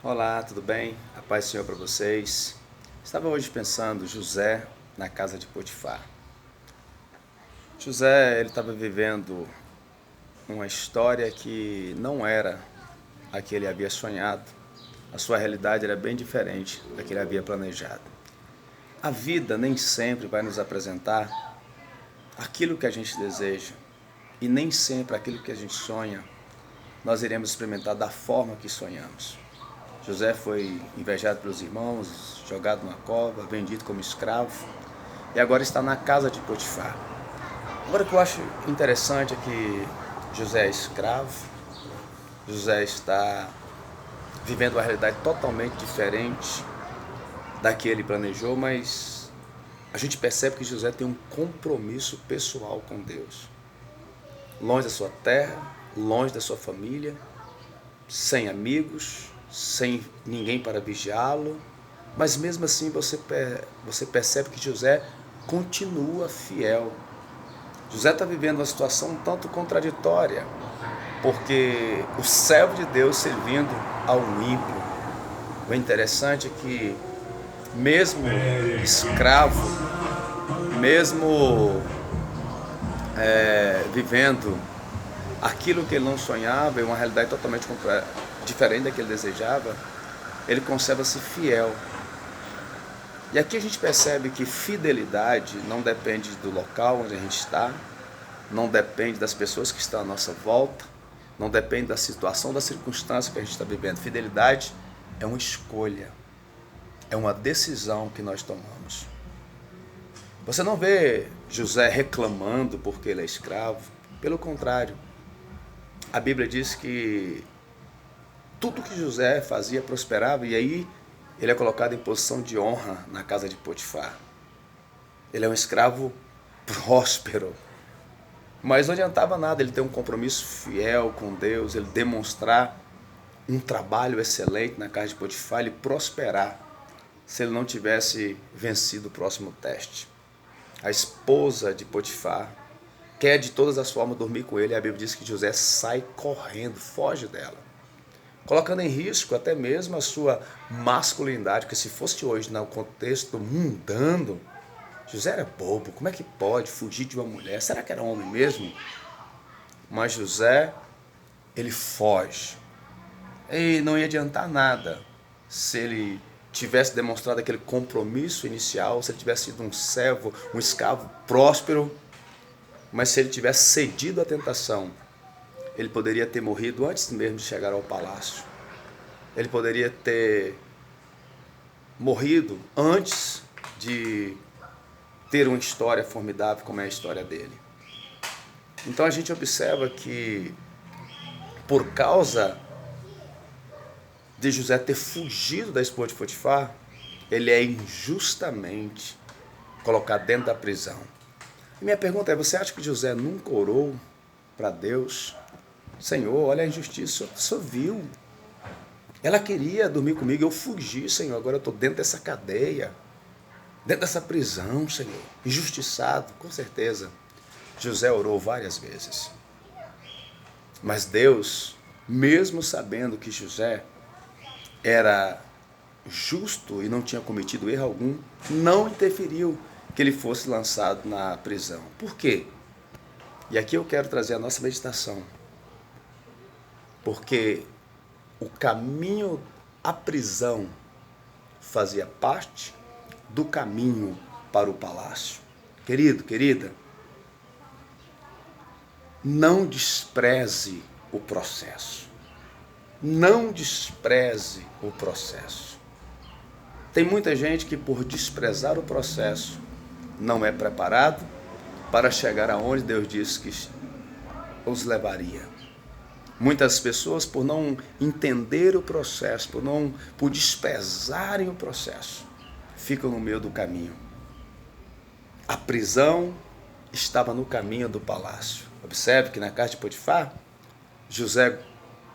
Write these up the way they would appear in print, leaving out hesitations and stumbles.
Olá, tudo bem? A paz do Senhor para vocês. Estava hoje pensando José na casa de Potifar. José, ele estava vivendo uma história que não era a que ele havia sonhado. A sua realidade era bem diferente da que ele havia planejado. A vida nem sempre vai nos apresentar aquilo que a gente deseja e nem sempre aquilo que a gente sonha nós iremos experimentar da forma que sonhamos. José foi invejado pelos irmãos, jogado numa cova, vendido como escravo e agora está na casa de Potifar. Agora o que eu acho interessante é que José é escravo, José está vivendo uma realidade totalmente diferente da que ele planejou, mas a gente percebe que José tem um compromisso pessoal com Deus. Longe da sua terra, longe da sua família, sem amigos, sem ninguém para vigiá-lo, mas mesmo assim você percebe que José continua fiel. José está vivendo uma situação um tanto contraditória, porque o servo de Deus servindo a um ímpio. O interessante é que mesmo escravo, mesmo vivendo aquilo que ele não sonhava, em uma realidade totalmente diferente da que ele desejava, ele conserva-se fiel. E aqui a gente percebe que fidelidade não depende do local onde a gente está, não depende das pessoas que estão à nossa volta, não depende da situação, da circunstância que a gente está vivendo. Fidelidade é uma escolha, é uma decisão que nós tomamos. Você não vê José reclamando porque ele é escravo, pelo contrário. A Bíblia diz que tudo que José fazia prosperava, e aí ele é colocado em posição de honra na casa de Potifar. Ele é um escravo próspero, mas não adiantava nada ele ter um compromisso fiel com Deus, ele demonstrar um trabalho excelente na casa de Potifar, ele prosperar, se ele não tivesse vencido o próximo teste. A esposa de Potifar quer de todas as formas dormir com ele, e a Bíblia diz que José sai correndo, foge dela, colocando em risco até mesmo a sua masculinidade, porque se fosse hoje no contexto mundano, José era bobo, como é que pode fugir de uma mulher? Será que era homem mesmo? Mas José, ele foge. E não ia adiantar nada se ele tivesse demonstrado aquele compromisso inicial, se ele tivesse sido um servo, um escravo próspero, mas se ele tivesse cedido à tentação, ele poderia ter morrido antes mesmo de chegar ao palácio. Ele poderia ter morrido antes de ter uma história formidável como é a história dele. Então a gente observa que por causa de José ter fugido da esposa de Potifar, ele é injustamente colocado dentro da prisão. E minha pergunta é, você acha que José nunca orou para Deus? Senhor, olha a injustiça, o senhor viu. Ela queria dormir comigo, eu fugi, Senhor, agora eu estou dentro dessa cadeia, dentro dessa prisão, Senhor, injustiçado, com certeza. José orou várias vezes. Mas Deus, mesmo sabendo que José era justo e não tinha cometido erro algum, não interferiu que ele fosse lançado na prisão. Por quê? E aqui eu quero trazer a nossa meditação. Porque o caminho à prisão fazia parte do caminho para o palácio. Querido, querida, não despreze o processo. Não despreze o processo. Tem muita gente que, por desprezar o processo, não é preparado para chegar aonde Deus disse que os levaria. Muitas pessoas, por não entender o processo, por desprezarem o processo, ficam no meio do caminho. A prisão estava no caminho do palácio. Observe que na casa de Potifar, José,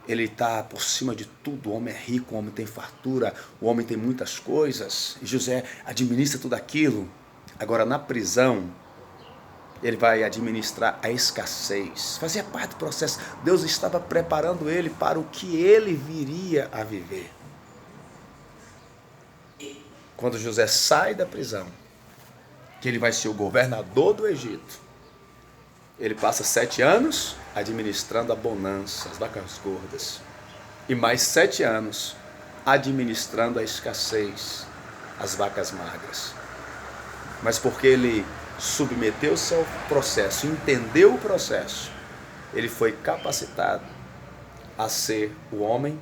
ele está por cima de tudo. O homem é rico, o homem tem fartura, o homem tem muitas coisas, e José administra tudo aquilo. Agora, na prisão, ele vai administrar a escassez. Fazia parte do processo. Deus estava preparando ele para o que ele viria a viver. quando José sai da prisão, que ele vai ser o governador do Egito, ele passa 7 anos administrando a bonança, as vacas gordas, e mais 7 anos administrando a escassez, as vacas magras. Mas porque ele submeteu-se ao processo, entendeu o processo, ele foi capacitado a ser o homem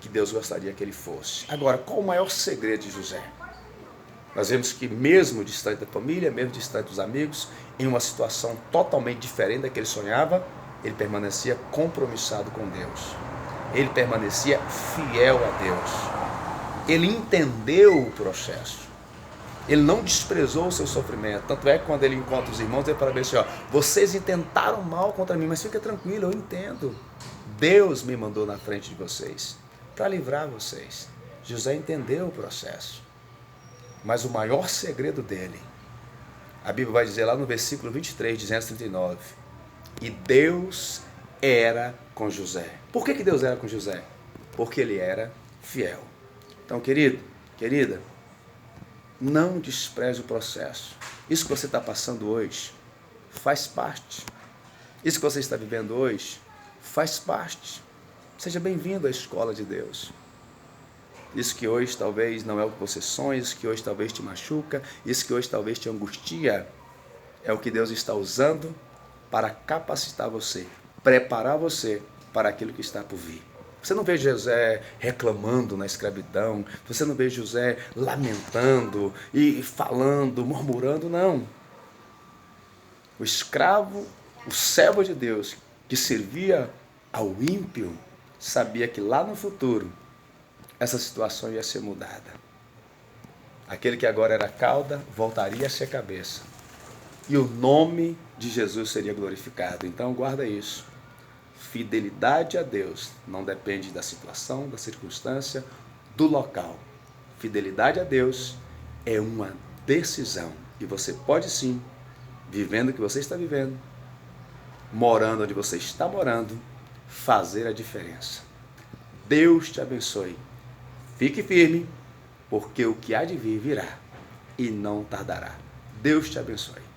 que Deus gostaria que ele fosse. Agora, qual o maior segredo de José? Nós vemos que mesmo distante da família, mesmo distante dos amigos, em uma situação totalmente diferente da que ele sonhava, ele permanecia compromissado com Deus. Ele permanecia fiel a Deus. Ele entendeu o processo. Ele não desprezou o seu sofrimento. Tanto é que quando ele encontra os irmãos, ele fala bem assim, ó, vocês intentaram mal contra mim, mas fica tranquilo, eu entendo. Deus me mandou na frente de vocês para livrar vocês. José entendeu o processo. Mas o maior segredo dele, a Bíblia vai dizer lá no versículo 23, 239, e Deus era com José. Por que Deus era com José? Porque ele era fiel. Então, querido, querida, não despreze o processo. Isso que você está passando hoje faz parte. Isso que você está vivendo hoje faz parte. Seja bem-vindo à escola de Deus. Isso que hoje talvez não é o que você sonha, isso que hoje talvez te machuca, isso que hoje talvez te angustia, é o que Deus está usando para capacitar você, preparar você para aquilo que está por vir. Você não vê José reclamando na escravidão, você não vê José lamentando e falando, murmurando, não. O escravo, o servo de Deus, que servia ao ímpio, sabia que lá no futuro essa situação ia ser mudada. Aquele que agora era cauda voltaria a ser cabeça. E o nome de Jesus seria glorificado. Então guarda isso. Fidelidade a Deus não depende da situação, da circunstância, do local. Fidelidade a Deus é uma decisão. E você pode sim, vivendo o que você está vivendo, morando onde você está morando, fazer a diferença. Deus te abençoe. Fique firme, porque o que há de vir virá e não tardará. Deus te abençoe.